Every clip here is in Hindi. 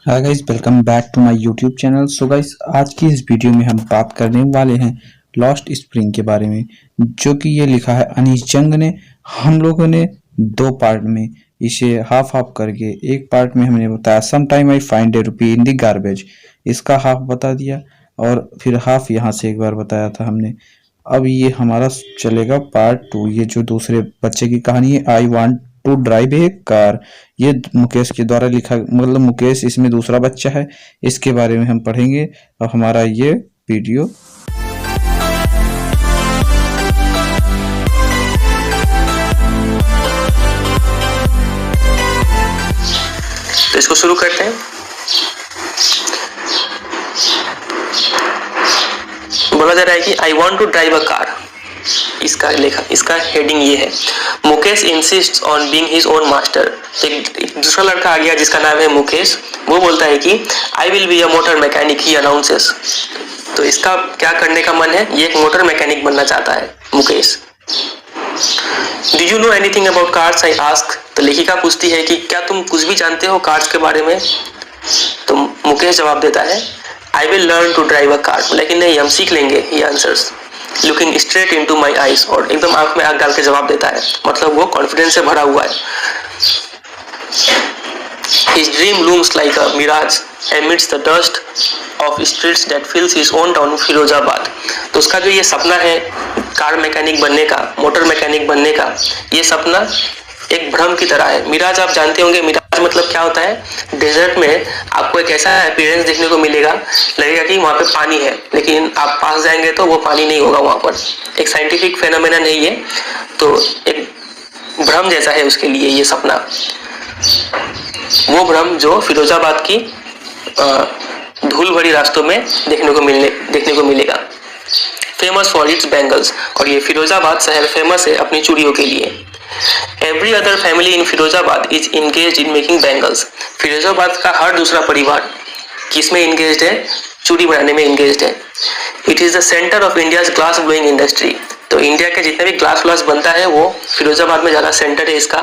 Hi guys, welcome back to my YouTube channel. So guys, आज की इस वीडियो में हम बात करने वाले हैं लॉस्ट स्प्रिंग के बारे में, जो कि ये लिखा है अनीश जंग ने। हम लोगों ने दो पार्ट में इसे हाफ हाफ करके, एक पार्ट में हमने बताया some time I find a rupee in the garbage, इसका हाफ बता दिया, और फिर हाफ यहाँ से एक बार बताया था हमने। अब ये हमारा चलेगा पार्ट टू, ये जो दूसरे बच्चे की कहानी है, I want to drive a car. ये मुकेश के द्वारा लिखा, मतलब मुकेश इसमें दूसरा बच्चा है, इसके बारे में हम पढ़ेंगे। और हमारा ये वीडियो तो इसको शुरू करते हैं। बोला जा रहा है कि I want to drive a car. इसका हेडिंग ये है, Mukesh insists on being his own master. एक दूसरा लड़का आ गया जिसका नाम है मुकेश। वो बोलता है कि I will be a motor mechanic, he announces. तो इसका क्या करने का मन है? ये एक मोटर मैकेनिक बनना चाहता है Mukesh. Do you know anything about cars, I ask. तो लेखिका पूछती है कि क्या तुम कुछ भी जानते हो कार्स के बारे में? तो मुकेश जवाब देता है, I will learn to drive a car. लेकिन नहीं, हम सीख लेंगे, he answers looking straight into my eyes. और एकदम आंख में आंख डाल के जवाब देता है, मतलब वो कॉन्फिडेंस से भरा हुआ है। His dream looms like a mirage amidst the dust of streets that fills his own town Firozabad. तो उसका जो ये सपना है कार मैकेनिक बनने का, मोटर मैकेनिक बनने का, ये सपना एक भ्रम की तरह है। मिराज आप जानते होंगे, मिराज मतलब क्या होता है? डेजर्ट में आपको एक ऐसा अपीयरेंस देखने को मिलेगा, लगेगा कि वहां पे पानी है, लेकिन आप पास जाएंगे तो वो पानी नहीं होगा वहां पर। एक साइंटिफिक फेनोमेना नहीं है, तो एक भ्रम जैसा है उसके लिए ये सपना। वो भ्रम जो फिरोजाबाद की धूल भरी रास्तों में देखने को मिलेगा। फेमस फॉर इट्स बैंगल्स, और ये फिरोजाबाद शहर फेमस है अपनी चूड़ियों के लिए। Every other family in Firozabad is engaged in making bangles. Firozabad का हर दूसरा परिवार किसमें इंगेज्ड है? चूड़ी बनाने में इंगेज्ड है। It is the centre of India's glass blowing industry. तो इंडिया के जितने भी ग्लास बनता है वो फिरोजाबाद में ज्यादा सेंटर है इसका।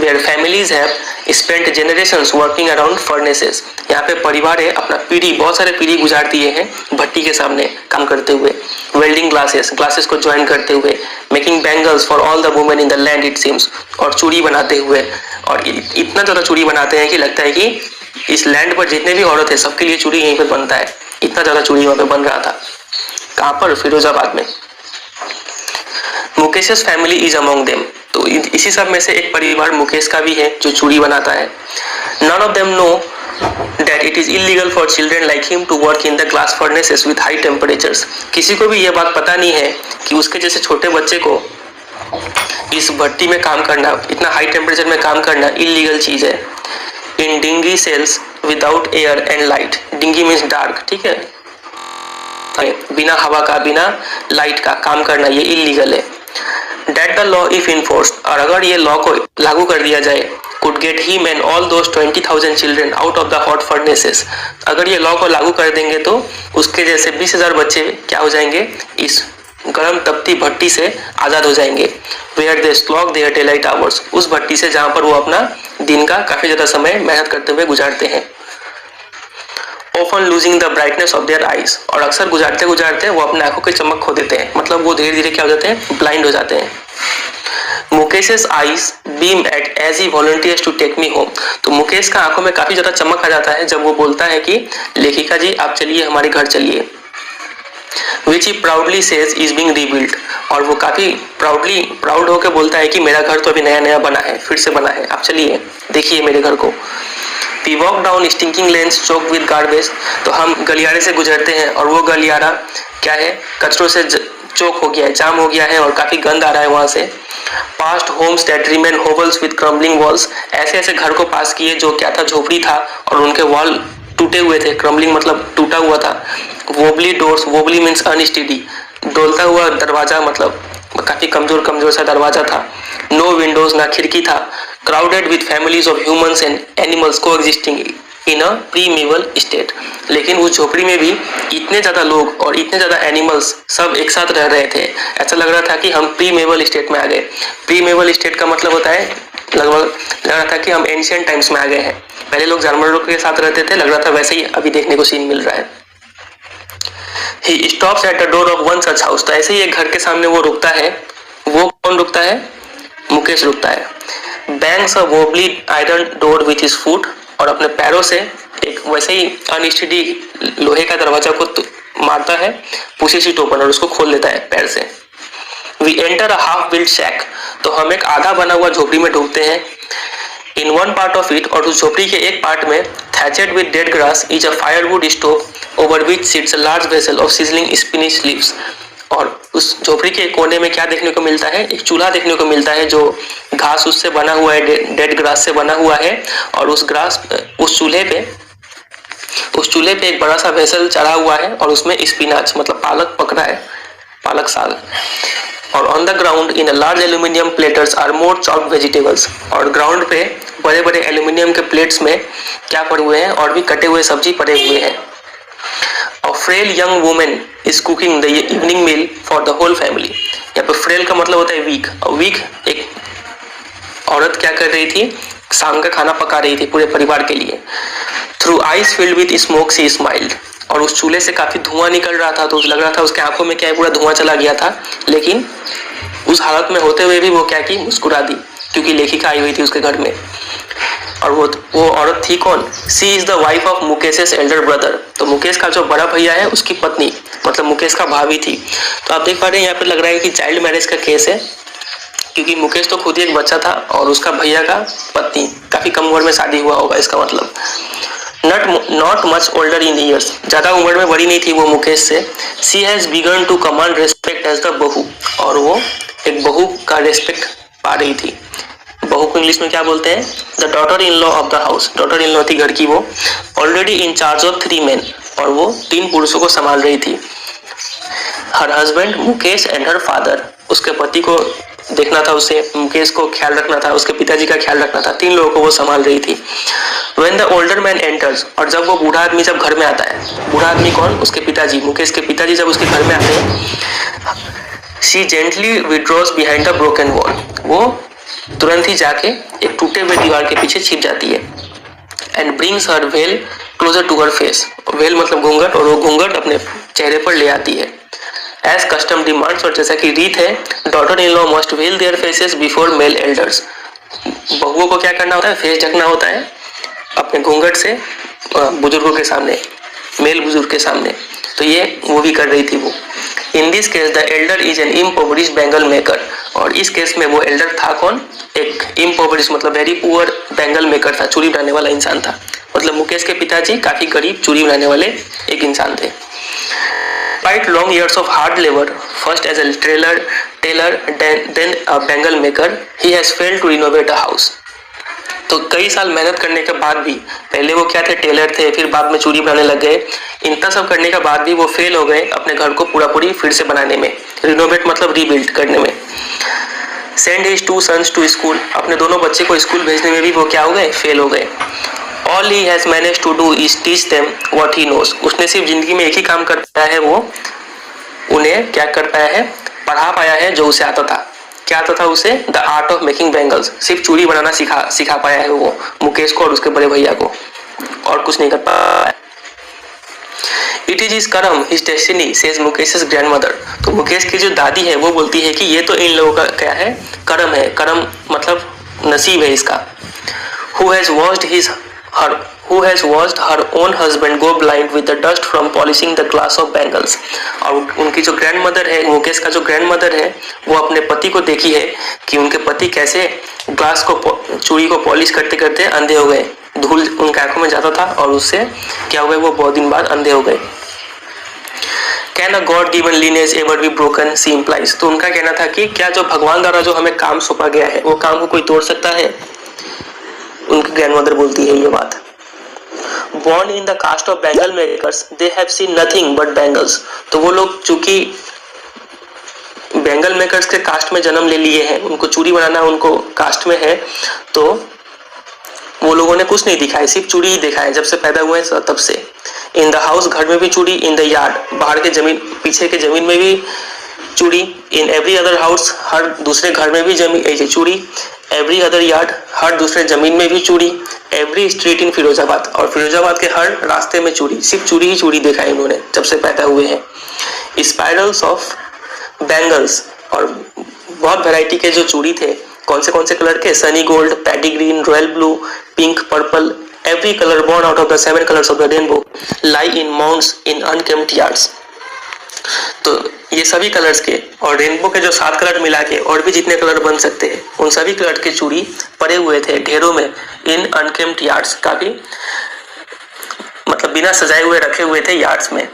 Where families have spent generations working around furnaces. यहाँ पे परिवार है अपना पीढ़ी, बहुत सारे पीढ़ी गुजार दिए हैं भट्टी के सामने काम करते हुए। वेल्डिंग ग्लासेस को ज्वाइन करते हुए, making bangles for all the women in the land it seems. और चूड़ी बनाते हुए, और इतना ज्यादा चूड़ी बनाते हैं कि लगता है कि इस लैंड पर जितने भी औरत है सबके लिए चूड़ी यहीं पर बनता है। इतना ज्यादा चूड़ी वहां पे बन रहा था। कहाँ पर? फिरोजाबाद में। मुकेश's फैमिली इज अमंग देम। तो इसी सब में से एक परिवार मुकेश का भी है जो चूड़ी बनाता है। None of them know that it is illegal for children like him to work in the glass furnaces with high temperatures। किसी को भी यह बात पता नहीं है कि उसके जैसे छोटे बच्चे को इस भट्टी में काम करना, इतना हाई टेम्परेचर में काम करना इलीगल चीज है। In dingy cells without air and light. Dingy means dark, ठीक है, बिना हवा का, बिना लाइट का काम करना ये इलीगल है। That the law if enforced, और अगर ये लॉ को लागू कर दिया जाए, could get him and all those 20,000 children out of the hot furnaces। अगर ये लॉ को लागू कर देंगे तो उसके जैसे 20,000 बच्चे क्या हो जाएंगे? इस गर्म तपती भट्टी से आजाद हो जाएंगे। Where they slog their daylight hours, उस भट्टी से जहां पर वो अपना दिन का काफी ज्यादा समय मेहनत करते हुए गुजारते हैं। Often losing the brightness of their eyes, और अक्सर गुजारते गुजारते वो अपने आंखों की चमक खो देते हैं, मतलब वो धीरे धीरे क्या हो जाते हैं? ब्लाइंड हो जाते हैं। मुकेश's eyes beam at as he volunteers to take me home। तो मुकेश का आंखों में काफी ज्यादा चमक आ जाता है जब वो बोलता है कि लेखिका जी आप चलिए, हमारे घर चलिए। Which he proudly says is being rebuilt, और वो काफी प्राउड होकर बोलता है कि मेरा घर तो अभी नया नया बना है, फिर से बना है, आप चलिए देखिए मेरे घर को। We walk down stinking lanes choked with garbage। तो हम गलियारे से गुजरते हैं और वो गलियारा क्या है? कचरों से चौक हो गया है, जाम हो गया है और काफी गंद आ रहा है वहां से। Past homes that remain hovels with crumbling walls। ऐसे ऐसे घर को पास किए जो क्या था? झोपड़ी था और उनके वॉल टूटे हुए थे। क्रम्बलिंग मतलब टूटा हुआ था। Wobbly doors, wobbly means unsteady, डोलता हुआ दरवाजा, मतलब काफी कमजोर सा दरवाजा था। नो विंडोज, ना खिड़की था। Crowded with families of humans and animals coexisting in a primeval state. लेकिन उस झोपड़ी में भी इतने ज्यादा लोग और इतने ज्यादा एनिमल्स सब एक साथ रह रहे थे, ऐसा लग रहा था कि हम प्रीमेवल स्टेट में आ गए। प्रीमेवल स्टेट का मतलब होता है लगभग लग रहा था कि हम एंशियंट टाइम्स में आ गए हैं। पहले लोग जानवरों के साथ रहते थे, लग रहा था वैसे ही अभी देखने को सीन मिल रहा है। He stops at the door of one such house। तो ऐसे ही एक घर के सामने वो रुकता है। वो कौन रुकता है? मुकेश रुकता है। Bangs a wobbly iron door with his foot। और अपने पैरों से एक वैसे ही अनस्टेडी लोहे का दरवाजा को मारता है, pushes it open, और उसको खोल लेता है पैर से। We enter a half built shack। तो हम एक आधा बना हुआ झोपड़ी में ढूंढते हैं। In one part of it, और उस झोपड़ी के एक पार्ट में, thatched with dead grass is a firewood stove over which sits a large vessel of sizzling spinach leaves। और उस झोपड़ी के कोने में क्या देखने को मिलता है? एक चूल्हा देखने को मिलता है जो घास उससे बना हुआ है, डेड ग्रास से बना हुआ है। और उस चूल्हे पे एक बड़ा सा वेसल चढ़ा हुआ है और उसमें स्पिनाच मतलब पालक पकड़ा है, पालक साग। और on the ground in large aluminium platters are more chopped vegetables. और ग्राउंड पे बड़े बड़े एल्यूमिनियम के प्लेट्स में क्या पड़े हुए हैं? और भी कटे हुए सब्जी पड़े हुए हैं। A frail young woman is cooking the evening meal for the whole family। यहाँ पे frail का मतलब होता है वीक। और वीक एक औरत क्या कर रही थी? शाम का खाना पका रही थी पूरे परिवार के लिए। Through eyes filled with smoke she smiled। और उस चूल्हे से काफी धुआं निकल रहा था, तो लग रहा था उसके आंखों में क्या है, पूरा धुआं चला गया था। लेकिन उस हालत में होते हुए भी वो क्या की? मुस्कुरा दी, क्योंकि लेखिका आई हुई थी उसके घर में। और वो औरत थी कौन? She is the wife of Mukesh elder brother. तो मुकेश का जो बड़ा भैया है उसकी पत्नी, मतलब मुकेश का भाभी थी। तो आप देख पा रहे हैं यहाँ पे लग रहा है कि चाइल्ड मैरिज का केस है, क्योंकि मुकेश तो खुद ही एक बच्चा था और उसका भैया का पत्नी काफी कम उम्र में शादी हुआ होगा, इसका मतलब। Not much older in years, ज्यादा उम्र में बड़ी नहीं थी वो मुकेश से। She has begun to command respect as the bahu. और वो एक बहू का रेस्पेक्ट पा रही थी। बहू को इंग्लिश में क्या बोलते हैं? The daughter in law of the house. Daughter in law थी घर की वो। Already in charge of 3 men। और वो 3 पुरुषों को संभाल रही थी। Her husband Mukesh and her father. उसके पति को देखना था, उसे मुकेश को ख्याल रखना था, उसके पिताजी का ख्याल रखना था। 3 लोगों को वो संभाल रही थी। When the older man enters, और जब वो बूढ़ा आदमी जब घर में आता है, बूढ़ा आदमी कौन? उसके पिताजी, मुकेश के पिताजी जब उसके घर में आते हैं, she gently withdraws behind the broken wall। वो तुरंत ही जाके एक टूटे हुए दीवार के पीछे छिप जाती है। And brings her veil closer to her face. Veil मतलब घूंघट, और वो घूंघट अपने चेहरे पर ले आती है। एज कस्टम डिमांड्स, और जैसा कि रीत है, daughter in law must veil their faces before male elders. बहुओं को क्या करना होता है? फेस ढकना होता है अपने घूंघट से बुजुर्गों के सामने, मेल बुजुर्ग के सामने। तो ये वो भी कर रही थी वो। In this case the elder is an impoverished bangle maker. और इस केस में वो एल्डर था कौन? एक इम्पोवरिश्ड मतलब वेरी पुअर बैंगल मेकर था, चूड़ी बनाने वाला इंसान था। मतलब मुकेश के पिताजी काफी गरीब चूड़ी बनाने वाले एक इंसान थे। Despite long years of hard labor, first as a tailor, then a bangle maker, he has failed to renovate a house। तो कई साल मेहनत करने के बाद भी, पहले वो क्या थे? टेलर थे, फिर बाद में चूड़ी बनाने लग गए। इतना सब करने के बाद भी वो फेल हो गए अपने घर को पूरी फिर से बनाने में। रिनोवेट मतलब रीबिल्ड करने में। Send his 2 sons to school. अपने दोनों बच्चे को स्कूल भेजने में भी वो क्या हो गए? फेल हो गए। All he has managed to do is teach them what he knows। उसने सिर्फ जिंदगी में एक ही काम कर पाया है, वो उन्हें क्या कर पाया है? पढ़ा पाया है जो उसे आता था। क्या आता था उसे? The art of making bangles. सिर्फ चूड़ी बनाना सिखा पाया है वो मुकेश को और उसके बड़े भैया को, और कुछ नहीं कर पाया। इट इज हिज कर्म, his destiny, says Mukesh grandmother. तो मुकेश की जो दादी है वो बोलती है कि ये तो इन लोगों का क्या है? कर्म है। कर्म मतलब नसीब है इसका। Who has watched her own husband go blind with the dust from polishing the glass of bangles। और उनकी जो ग्रैंडमदर है, मुकेश का जो ग्रैंडमदर है, वो अपने पति को देखी है कि उनके पति कैसे ग्लास को, चूड़ी को पॉलिश करते करते अंधे हो गए। धूल उनके आंखों में जाता था और उससे क्या हुआ? वो बहुत दिन बाद अंधे हो गए। Can a God given lineage ever be broken? She implies। तो उनका कहना था कि क्या जो भगवान द्वारा जो हमें काम सौंपा गया है, वो काम को कोई तोड़ सकता है? उनकी ग्रैंडमदर बोलती है ये बात। Born in the caste of bangle makers, they have seen nothing but bangles। तो वो लोग चूंकि बैंगल मेकर्स के कास्ट में जन्म ले लिए हैं, उनको चूड़ी बनाना उनको कास्ट में है, तो वो लोगों ने कुछ नहीं दिखा है, सिर्फ चूड़ी ही देखा है जब से पैदा हुए हैं तब से। इन द हाउस, घर में भी चूड़ी। इन द यार्ड, बाहर के जमीन, पीछे के जमीन में भी चूड़ी। इन एवरी अदर हाउस, हर दूसरे घर में भी चूड़ी। एवरी अदर यार्ड, हर दूसरे जमीन में भी चूड़ी, एवरी स्ट्रीट इन फिरोजाबाद, और फिरोजाबाद के हर रास्ते में चूड़ी, सिर्फ चूड़ी ही चूड़ी देखा है इन्होंने जब से पैदा हुए हैं। स्पाइरल्स ऑफ बैंगल्स, और बहुत वैरायटी के जो चूड़ी थे, कौन से कलर के, Sunny gold, paddy green, royal blue, pink, purple, every color born out of the 7 colors of the rainbow lie in mounds in unkempt yards। तो ये सभी कलर्स के और रेनबो के जो 7 कलर मिला के और भी जितने कलर बन सकते हैं, उन सभी कलर के चूड़ी पड़े हुए थे ढेरों में इन अनकेम्प्ड यार्ड्स, काफी मतलब बिना सजाए हुए रखे हुए थे यार्ड्स में।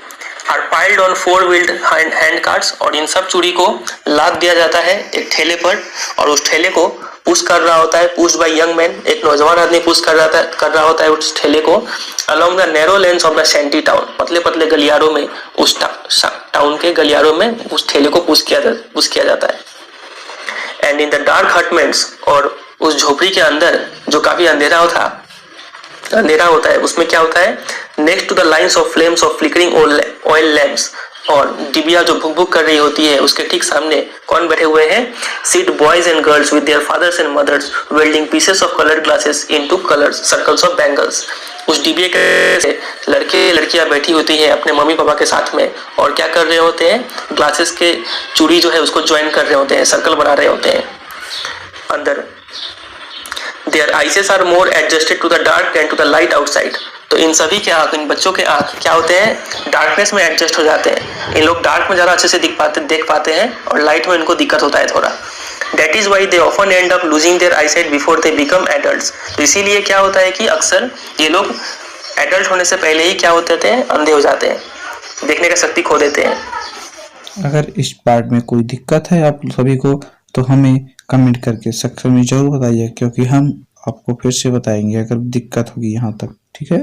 Are piled on 4 wheeled hand carts, और इन सब चूड़ी को लाद दिया जाता है एक ठेले पर, और उस ठेले को पुश कर रहा होता है, पुश बाय यंग मैन, एक नौजवान आदमी पुश कर रहा होता है उस ठेले को along the narrow lens of the shanty town, पतले पतले गलियारों में, उस टाउन के गलियारों में उस ठेले को पुश किया जाता है। And in the dark hutments, और उस झोपड़ी के अंदर जो काफी अंधेरा होता है, उसमें क्या होता है, next to the lines of flames of flickering oil lamps, और डिबिया जो भुक भुक कर रही होती है उसके ठीक सामने कौन बैठे हुए हैं, seat boys and girls with their fathers and mothers welding pieces of coloured glasses into colours circles of bangles. उस डिबिया के लड़के लड़कियां बैठी होती हैं अपने मम्मी पापा के साथ में, और क्या कर रहे होते हैं, ग्लासेस के चूड़ी जो है उसको ज्वाइन कर रहे होते हैं, सर्कल बना रहे होते हैं अंदर। Their eyes are more adjusted to the dark and to the light outside। तो इन सभी के आंख, इन बच्चों के आंख क्या होते हैं, डार्कनेस में एडजस्ट हो जाते हैं। इन लोग डार्क में ज़्यादा अच्छे से देख पाते हैं, और लाइट में इनको दिक्कत होता है थोड़ा। That is why they often end up losing their eyesight before they become adults। तो इसीलिए क्या होता है कि अक्सर ये लोग एडल्ट होने से पहले ही क्या होते थे, अंधे हो जाते हैं, देखने का शक्ति खो देते हैं। अगर इस पार्ट में कोई दिक्कत है आप सभी को तो हमें कमेंट करके सेक्शन में जरूर बताइए, क्योंकि हम आपको फिर से बताएंगे अगर दिक्कत होगी यहाँ तक, ठीक है।